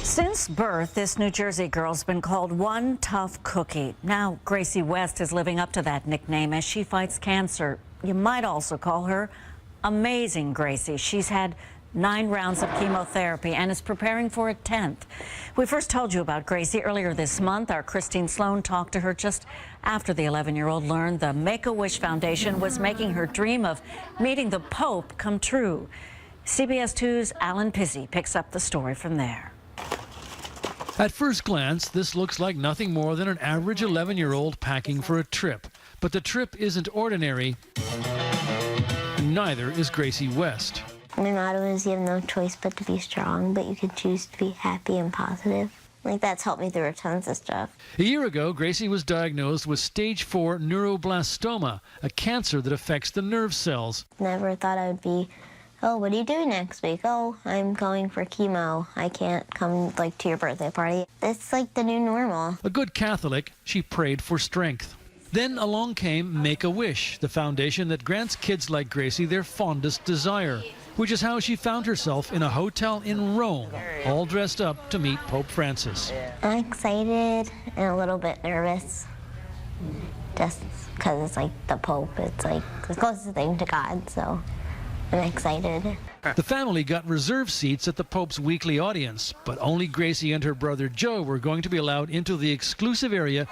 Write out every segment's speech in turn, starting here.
Since birth, this New Jersey girl's been called one tough cookie. Now, Gracie West is living up to that nickname as she fights cancer. You might also call her Amazing Gracie. She's had 9 rounds of chemotherapy and is preparing for a 10th. We first told you about Gracie earlier this month. Our Christine Sloan talked to her just after the 11-year-old learned the Make-A-Wish Foundation was making her dream of meeting the Pope come true. CBS 2's Alan Pizzey picks up the story from there. At first glance, this looks like nothing more than an average 11-year-old packing for a trip. But the trip isn't ordinary. Neither is Gracie West. My motto is you have no choice but to be strong, but you can choose to be happy and positive. That's helped me through tons of stuff. A year ago, Gracie was diagnosed with stage 4 neuroblastoma, a cancer that affects the nerve cells. Never thought I would be, oh, what do you do next week? Oh, I'm going for chemo. I can't come to your birthday party. It's like the new normal. A good Catholic, she prayed for strength. Then along came Make-A-Wish, the foundation that grants kids like Gracie their fondest desire, which is how she found herself in a hotel in Rome, all dressed up to meet Pope Francis. I'm excited and a little bit nervous, just because it's like the Pope. It's like the closest thing to God, so I'm excited. The family got reserved seats at the Pope's weekly audience, but only Gracie and her brother Joe were going to be allowed into the exclusive area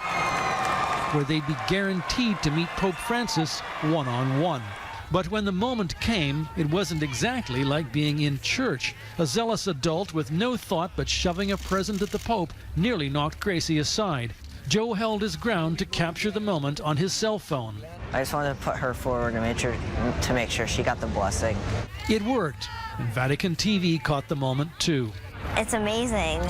where they'd be guaranteed to meet Pope Francis one-on-one. But when the moment came, it wasn't exactly like being in church. A zealous adult with no thought but shoving a present at the Pope nearly knocked Gracie aside. Joe held his ground to capture the moment on his cell phone. I just wanted to put her forward to make sure she got the blessing. It worked, and Vatican TV caught the moment too. It's amazing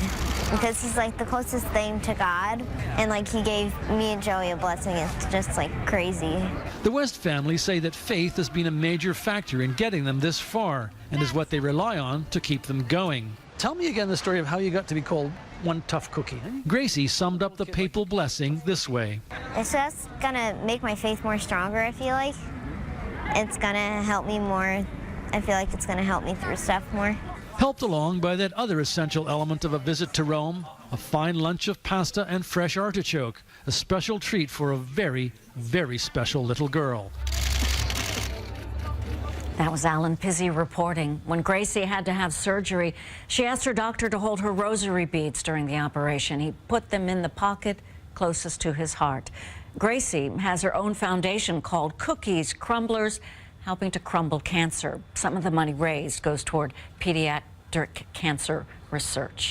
because he's like the closest thing to God, and he gave me and Joey a blessing. It's just crazy. The West family say that faith has been a major factor in getting them this far and is what they rely on to keep them going. Tell me again the story of how you got to be called one tough cookie. Gracie summed up the papal blessing this way. It's just gonna make my faith more stronger, I feel like. It's gonna help me more. I feel like it's gonna help me through stuff more. Helped along by that other essential element of a visit to Rome, a fine lunch of pasta and fresh artichoke, a special treat for a very, very special little girl. That was Alan Pizzey reporting. When Gracie had to have surgery, she asked her doctor to hold her rosary beads during the operation. He put them in the pocket closest to his heart. Gracie has her own foundation called Cookies Crumblers, helping to crumble cancer. Some of the money raised goes toward pediatric cancer research.